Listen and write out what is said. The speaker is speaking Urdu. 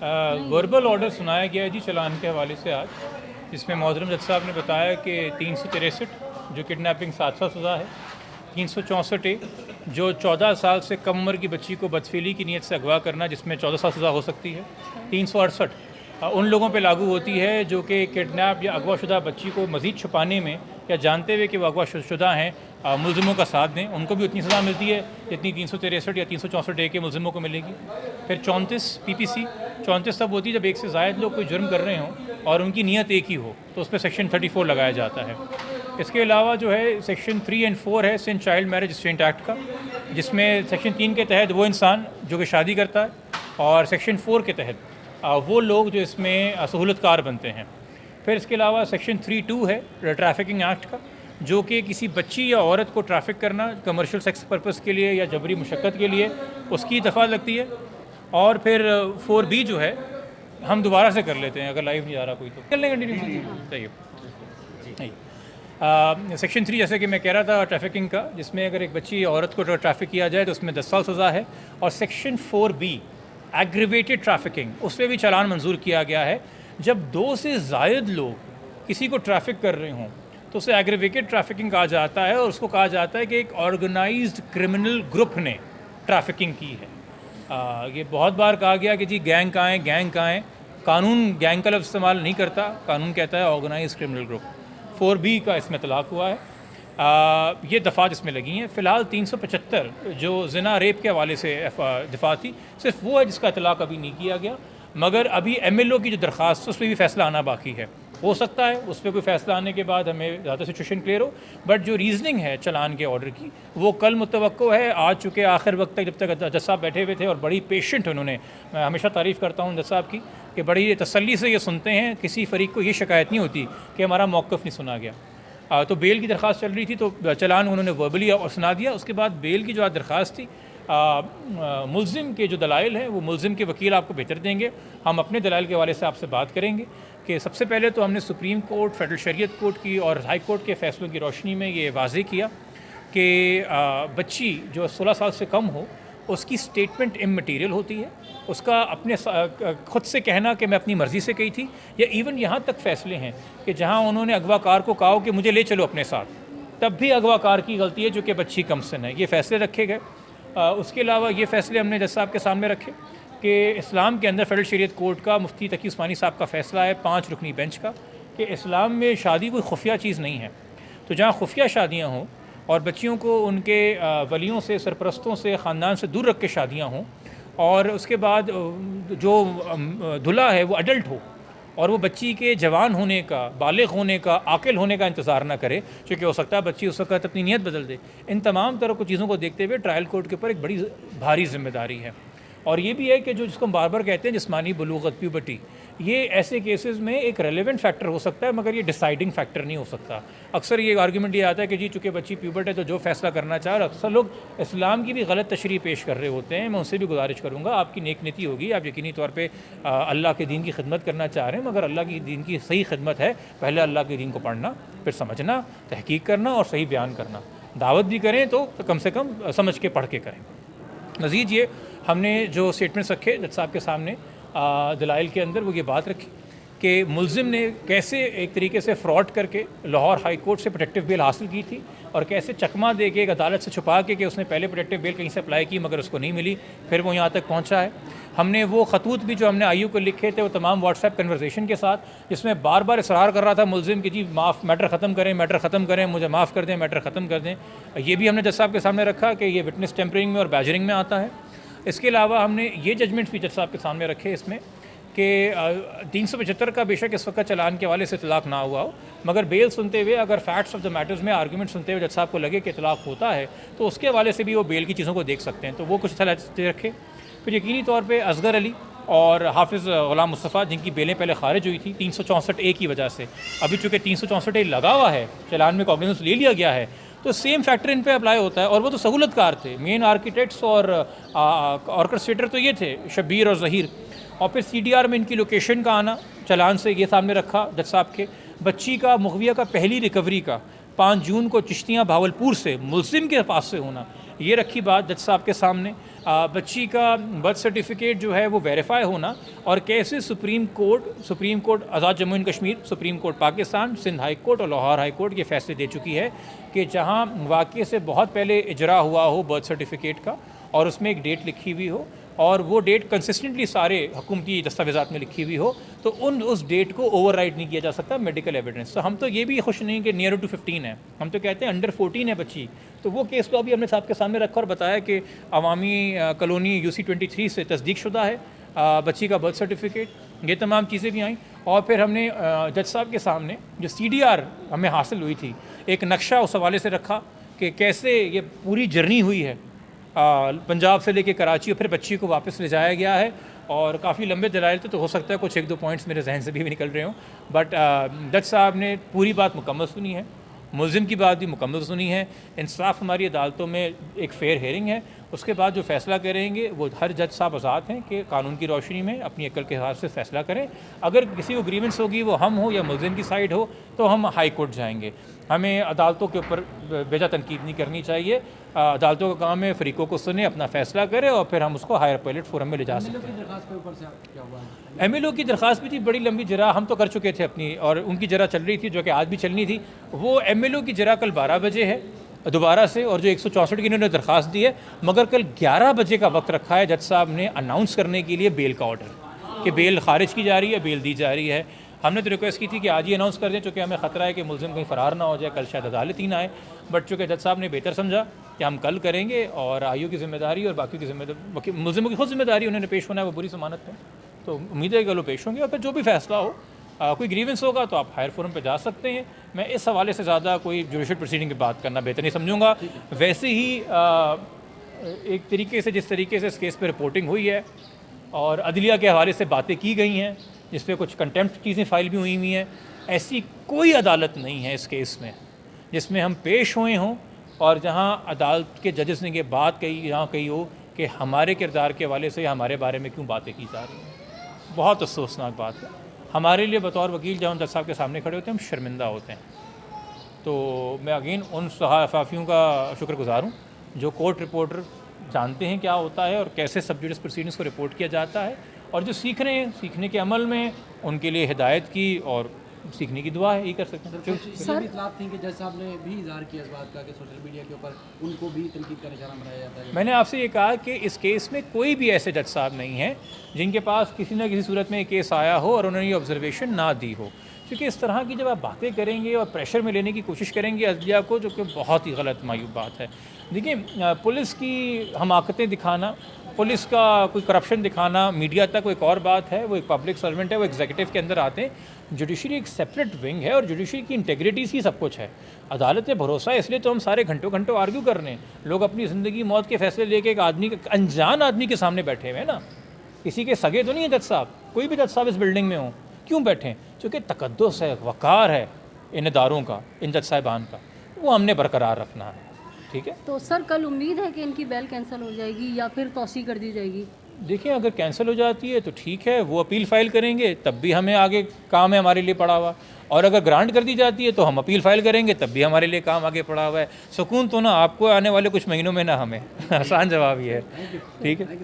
وربل آرڈر سنایا گیا ہے جی چلان کے حوالے سے آج، جس میں محترم جج صاحب نے بتایا کہ 363 جو کڈنیپنگ 700 سزا ہے، 364 جو 14 سال سے کم عمر کی بچی کو بدفعلی کی نیت سے اغوا کرنا جس میں 14 سال سزا ہو سکتی ہے، 368 ان لوگوں پہ لاگو ہوتی ہے جو کہ کڈنیپ یا اغوا شدہ بچی کو مزید چھپانے میں یا جانتے ہوئے کہ وہ اغوا شدہ ہیں ملزموں کا ساتھ دیں، ان کو بھی اتنی سزا ملتی ہے جتنی 363 یا 364 کے ملزموں کو ملے گی۔ پھر 34 PPC 34 تب ہوتی ہے جب ایک سے زائد لوگ کوئی جرم کر رہے ہوں اور ان کی نیت ایک ہی ہو، تو اس پہ سیکشن 34 لگایا جاتا ہے۔ اس کے علاوہ جو ہے سیکشن 3 اور 4 ہے سن چائلڈ میرج اسٹینٹ ایکٹ کا، جس میں سیکشن 3 کے تحت وہ انسان جو کہ شادی کرتا ہے، اور سیکشن 4 کے تحت وہ لوگ جو اس میں سہولت کار بنتے ہیں۔ پھر اس کے علاوہ سیکشن 3(2) ہے ٹریفکنگ ایکٹ کا، جو کہ کسی بچی یا عورت کو ٹریفک کرنا کمرشل سیکس پرپس کے لیے یا جبری مشقت کے لیے، اس کی دفعہ لگتی ہے۔ اور پھر 4B جو ہے ہم دوبارہ سے کر لیتے ہیں اگر لائیو نہیں آ رہا کوئی تو کر لیں کنٹینیو صحیح۔ سیکشن 3 جیسے کہ میں کہہ رہا تھا ٹریفکنگ کا، جس میں اگر ایک بچی یا عورت کو ٹریفک کیا جائے تو اس میں 10 سال سزا ہے۔ اور سیکشن 4B ایگریویٹڈ ٹریفکنگ، اس پہ بھی چالان منظور کیا گیا ہے۔ جب 2 سے زائد لوگ کسی کو ٹریفک کر رہے ہوں تو اسے ایگریویٹڈ ٹریفکنگ کہا جاتا ہے، اور اس کو کہا جاتا ہے کہ ایک آرگنائزڈ کرمنل گروپ نے ٹریفکنگ کی ہے۔ یہ بہت بار کہا گیا کہ جی گینگ کہاں ہیں، قانون گینگ کا لفظ استعمال نہیں کرتا، قانون کہتا ہے آرگنائزڈ کرمنل گروپ۔ 4B کا اس میں اطلاق ہوا ہے۔ یہ دفعات اس میں لگی ہیں۔ فی الحال 375 جو زنا ریپ کے حوالے سے دفعہ تھی، صرف وہ ہے جس کا اطلاق ابھی نہیں کیا گیا، مگر ابھی MLO کی جو درخواست اس پہ بھی فیصلہ آنا باقی ہے۔ ہو سکتا ہے اس پہ کوئی فیصلہ آنے کے بعد ہمیں زیادہ سچویشن کلیئر ہو، بٹ جو ریزننگ ہے چلان کے آرڈر کی وہ کل متوقع ہے۔ آج چونکہ آخر وقت تک جب تک جج صاحب بیٹھے ہوئے تھے اور بڑی پیشنٹ انہوں نے، میں ہمیشہ تعریف کرتا ہوں جج صاحب کی کہ بڑی تسلی سے یہ سنتے ہیں، کسی فریق کو یہ شکایت نہیں ہوتی کہ ہمارا موقف نہیں سنا گیا۔ تو بیل کی درخواست چل رہی تھی تو چلان انہوں نے وربلی سنا دیا۔ اس کے بعد بیل کی جو درخواست تھی، ملزم کے جو دلائل ہیں وہ ملزم کے وکیل آپ کو بہتر دیں گے، ہم اپنے دلائل کے حوالے سے آپ سے بات کریں گے کہ سب سے پہلے تو ہم نے سپریم کورٹ، فیڈرل شریعت کورٹ کی اور ہائی کورٹ کے فیصلوں کی روشنی میں یہ واضح کیا کہ بچی جو 16 سال سے کم ہو اس کی سٹیٹمنٹ امٹیریل ہوتی ہے، اس کا اپنے خود سے کہنا کہ میں اپنی مرضی سے کہی تھی، یا ایون یہاں تک فیصلے ہیں کہ جہاں انہوں نے اغوا کار کو کہا کہ مجھے لے چلو اپنے ساتھ، تب بھی اغوا کار کی غلطی ہے جو کہ بچی کم سن ہے۔ یہ فیصلے رکھے گئے۔ اس کے علاوہ یہ فیصلے ہم نے جج صاحب کے سامنے رکھے کہ اسلام کے اندر فیڈرل شریعت کورٹ کا مفتی تقی عثمانی صاحب کا فیصلہ ہے 5 رکنی بینچ کا کہ اسلام میں شادی کوئی خفیہ چیز نہیں ہے، تو جہاں خفیہ شادیاں ہوں اور بچیوں کو ان کے ولیوں سے، سرپرستوں سے، خاندان سے دور رکھ کے شادیاں ہوں، اور اس کے بعد جو دلہا ہے وہ اڈلٹ ہو اور وہ بچی کے جوان ہونے کا، بالغ ہونے کا، عاقل ہونے کا انتظار نہ کرے، چونکہ ہو سکتا ہے بچی اس وقت اپنی نیت بدل دے۔ ان تمام طرح کی چیزوں کو دیکھتے ہوئے ٹرائل کورٹ کے اوپر ایک بڑی بھاری ذمہ داری ہے۔ اور یہ بھی ہے کہ جس کو ہم بار بار کہتے ہیں جسمانی بلوغت، پیوبرٹی، یہ ایسے کیسز میں ایک ریلیونٹ فیکٹر ہو سکتا ہے مگر یہ ڈیسائیڈنگ فیکٹر نہیں ہو سکتا۔ اکثر یہ آرگیومنٹ یہ آتا ہے کہ جی چونکہ بچی پیوبرٹ ہے تو جو فیصلہ کرنا چاہے، اور اکثر لوگ اسلام کی بھی غلط تشریح پیش کر رہے ہوتے ہیں۔ میں ان سے بھی گزارش کروں گا، آپ کی نیک نیتی ہوگی، آپ یقینی طور پہ اللہ کے دین کی خدمت کرنا چاہ رہے ہیں، مگر اللہ کی دین کی صحیح خدمت ہے پہلے اللہ کے دین کو پڑھنا، پھر سمجھنا، تحقیق کرنا اور صحیح بیان کرنا۔ دعوت بھی کریں تو کم سے کم سمجھ کے پڑھ کے کریں۔ مزید یہ ہم نے جو اسٹیٹمنٹس رکھے جج صاحب کے سامنے دلائل کے اندر، وہ یہ بات رکھی کہ ملزم نے کیسے ایک طریقے سے فراڈ کر کے لاہور ہائی کورٹ سے پروٹیکٹیو بیل حاصل کی تھی، اور کیسے چکمہ دے کے ایک عدالت سے چھپا کے کہ اس نے پہلے پروٹیکٹیو بیل کہیں سے اپلائی کی مگر اس کو نہیں ملی، پھر وہ یہاں تک پہنچا ہے۔ ہم نے وہ خطوط بھی جو ہم نے IU کو لکھے تھے وہ تمام واٹس ایپ کنورزیشن کے ساتھ، جس میں بار بار اصرار کر رہا تھا ملزم کہ جی میٹر ختم کریں، مجھے معاف کر دیں، میٹر ختم کر دیں۔ یہ بھی ہم نے جج صاحب کے سامنے رکھا کہ یہ وٹنس ٹیمپرنگ میں اور بیجرنگ میں آتا ہے۔ اس کے علاوہ ہم نے یہ ججمنٹ بھی جج صاحب کے سامنے رکھے اس میں کہ 375 کا بے شک اس وقت چلان کے حوالے سے اطلاق نہ ہوا ہو، مگر بیل سنتے ہوئے اگر فیکٹس آف دا میٹرز میں آرگومنٹ سنتے ہوئے جج صاحب کو لگے کہ اطلاق ہوتا ہے تو اس کے حوالے سے بھی وہ بیل کی چیزوں کو دیکھ سکتے ہیں، تو وہ کچھ اطلاع رکھے۔ پھر یقینی طور پہ اصغر علی اور حافظ غلام مصطفیٰ جن کی بیلیں پہلے خارج ہوئی تھی 364A کی وجہ سے، ابھی چونکہ 364A لگا ہوا ہے، چلان میں کوگنیزنس لے لیا گیا ہے، تو سیم فیکٹر ان پہ اپلائی ہوتا ہے، اور وہ تو سہولت کار تھے، مین آرکیٹیکٹس اور آرکسٹریٹر تو یہ تھے شبیر اور ظہیر، اور پھر CDR میں ان کی لوکیشن کا آنا چلان سے یہ سامنے رکھا جج صاحب کے، بچی کا مغویہ کا پہلی ریکوری کا 5 جون کو چشتیاں بھاولپور سے ملزم کے پاس سے ہونا، یہ رکھی بات جج صاحب کے سامنے. بچی کا برتھ سرٹیفکیٹ جو ہے وہ ویریفائی ہونا اور کیسے supreme court Azad Jammu and Kashmir, supreme court Pakistan, Sindh high court اور لاہور ہائی کورٹ یہ فیصلے دے چکی ہے کہ جہاں واقعے سے بہت پہلے اجرا ہوا ہو برتھ سرٹیفکیٹ کا اور اس میں ایک ڈیٹ لکھی ہوئی ہو اور وہ ڈیٹ کنسسٹنٹلی سارے حکومتی دستاویزات میں لکھی ہوئی ہو تو اس ڈیٹ کو اوور رائڈ نہیں کیا جا سکتا میڈیکل ایویڈنس. تو ہم تو یہ بھی خوش نہیں کہ نیئر ٹو 15 ہے, ہم تو کہتے ہیں انڈر 14 ہے بچی. تو وہ کیس تو ابھی ہم نے صاحب کے سامنے رکھا اور بتایا کہ عوامی کالونی UC23 سے تصدیق شدہ ہے بچی کا برتھ سرٹیفکیٹ. یہ تمام چیزیں بھی آئیں اور پھر ہم نے جج صاحب کے سامنے جو CDR ہمیں حاصل ہوئی تھی ایک نقشہ اس حوالے سے رکھا کہ کیسے یہ پوری جرنی ہوئی ہے پنجاب سے لے کے کراچی اور پھر بچی کو واپس لے جایا گیا ہے. اور کافی لمبے دلائل تھے تو ہو سکتا ہے کچھ 1-2 پوائنٹس میرے ذہن سے بھی نکل رہے ہوں, بٹ جج صاحب نے پوری بات مکمل سنی ہے, ملزم کی بات بھی مکمل سنی ہے. انصاف ہماری عدالتوں میں ایک فیئر ہیئرنگ ہے, اس کے بعد جو فیصلہ کریں گے وہ ہر جج صاحب آزاد ہیں کہ قانون کی روشنی میں اپنی عقل کے حساب سے فیصلہ کریں. اگر کسی کو گریونس ہوگی وہ ہم ہو یا ملزم کی سائڈ ہو تو ہم ہائی کورٹ جائیں گے. ہمیں عدالتوں کے اوپر بیجا تنقید نہیں کرنی چاہیے. عدالتوں کا کام ہے فریقوں کو سنیں, اپنا فیصلہ کرے اور پھر ہم اس کو ہائر اپیلیٹ فورم میں لے جا سکتے ہیں. MLO کی درخواست بھی تھی, بڑی لمبی جرا ہم تو کر چکے تھے اپنی, اور ان کی جرا چل رہی تھی جو کہ آج بھی چلنی تھی. وہ MLO کی جرا کل 12 بجے ہے دوبارہ سے, اور جو 164 کی انہوں نے درخواست دی ہے, مگر کل 11 بجے کا وقت رکھا ہے جج صاحب نے اناؤنس کرنے کے لیے بیل کا آرڈر کہ بیل خارج کی جا رہی ہے, بیل دی جا رہی ہے. ہم نے تو ریکویسٹ کی تھی کہ آج ہی اناؤنس کر دیں چونکہ ہمیں خطرہ ہے کہ ملزم کہیں فرار نہ ہو جائے, کل شاید عدالت ہی نہ آئے. بٹ چونکہ جج صاحب نے بہتر سمجھا کہ ہم کل کریں گے اور آئیو کی ذمہ داری اور باقی کی ذمہ داری ملزموں کی خود ذمہ داری, انہوں نے پیش ہونا ہے وہ بری ضمانت میں, تو امید ہے کہ وہ پیش ہوں گے اور پھر جو بھی فیصلہ ہو کوئی گریونس ہوگا تو آپ ہائر فورم پہ جا سکتے ہیں. میں اس حوالے سے زیادہ کوئی جوڈیشل پروسیڈنگ کی بات کرنا بہتر نہیں سمجھوں گا. ویسے ہی ایک طریقے سے جس طریقے سے اس کیس پہ رپورٹنگ ہوئی ہے اور عدلیہ کے حوالے سے باتیں کی گئی ہیں جس پہ کچھ کنٹیمپٹ چیزیں فائل بھی ہوئی ہیں, ایسی کوئی عدالت نہیں ہے اس کیس میں جس میں ہم پیش ہوئے ہوں اور جہاں عدالت کے ججز نے یہ بات کہی ہو کہ ہمارے کردار کے حوالے سے یا ہمارے بارے میں کیوں باتیں کی جا رہی ہیں. بہت افسوسناک بات ہے ہمارے لیے بطور وکیل. جب ہم جج صاحب کے سامنے کھڑے ہوتے ہیں ہم شرمندہ ہوتے ہیں. تو میں اگین ان صحافیوں کا شکر گزار ہوں جو کورٹ رپورٹر جانتے ہیں کیا ہوتا ہے اور کیسے سب جوڈیس پروسیڈنگس کو رپورٹ کیا جاتا ہے, اور جو سیکھ رہے ہیں سیکھنے کے عمل میں ان کے لیے ہدایت کی اور سیکھنے کی دعا ہے, یہ کر سکتے ہیں. سر اطلاعات تھیں کہ جج صاحب نے بھی اظہار کیا اس بات کا کہ سوشل میڈیا کے اوپر ان کو بھی تنقید کا نشانہ بنایا جاتا ہے. میں نے آپ سے یہ کہا کہ اس کیس میں کوئی بھی ایسے جج صاحب نہیں ہیں جن کے پاس کسی نہ کسی صورت میں یہ کیس آیا ہو اور انہوں نے یہ آبزرویشن نہ دی ہو, کیونکہ اس طرح کی جب آپ باتیں کریں گے اور پریشر میں لینے کی کوشش کریں گے عدلیہ کو, جو کہ بہت ہی غلط معیوب بات ہے. دیکھیں پولیس کی حماقتیں دکھانا, پولیس کا کوئی کرپشن دکھانا میڈیا تک وہ ایک اور بات ہے. وہ ایک پبلک سرونٹ ہے, وہ ایگزیکٹو کے اندر آتے ہیں. جوڈیشری ایک سیپریٹ ونگ ہے اور جوڈیشری کی انٹیگریٹی ہی سب کچھ ہے. عدالت پہ بھروسہ ہے اس لیے تو ہم سارے گھنٹوں آرگیو کر رہے ہیں. لوگ اپنی زندگی موت کے فیصلے لے کے ایک آدمی انجان آدمی کے سامنے بیٹھے ہوئے ہیں نا, کسی کے سگے تو نہیں ہیں جج صاحب, کوئی بھی جج صاحب اس بلڈنگ میں ہوں, کیوں بیٹھیں؟ چونکہ تقدس ہے, وقار ہے ان اداروں کا, ان جج صاحبان کا, وہ ہم نے برقرار رکھنا ہے. ٹھیک ہے, تو سر کل امید ہے کہ ان کی بیل کینسل ہو جائے گی یا پھر توسیع کر دی جائے گی؟ دیکھیں اگر کینسل ہو جاتی ہے تو ٹھیک ہے, وہ اپیل فائل کریں گے تب بھی ہمیں آگے کام ہے ہمارے لیے پڑا ہوا, اور اگر گرانٹ کر دی جاتی ہے تو ہم اپیل فائل کریں گے تب بھی ہمارے لیے کام آگے پڑا ہوا ہے. سکون تو نہ آپ کو آنے والے کچھ مہینوں میں نہ ہمیں. آسان جواب یہ ہے. ٹھیک ہے.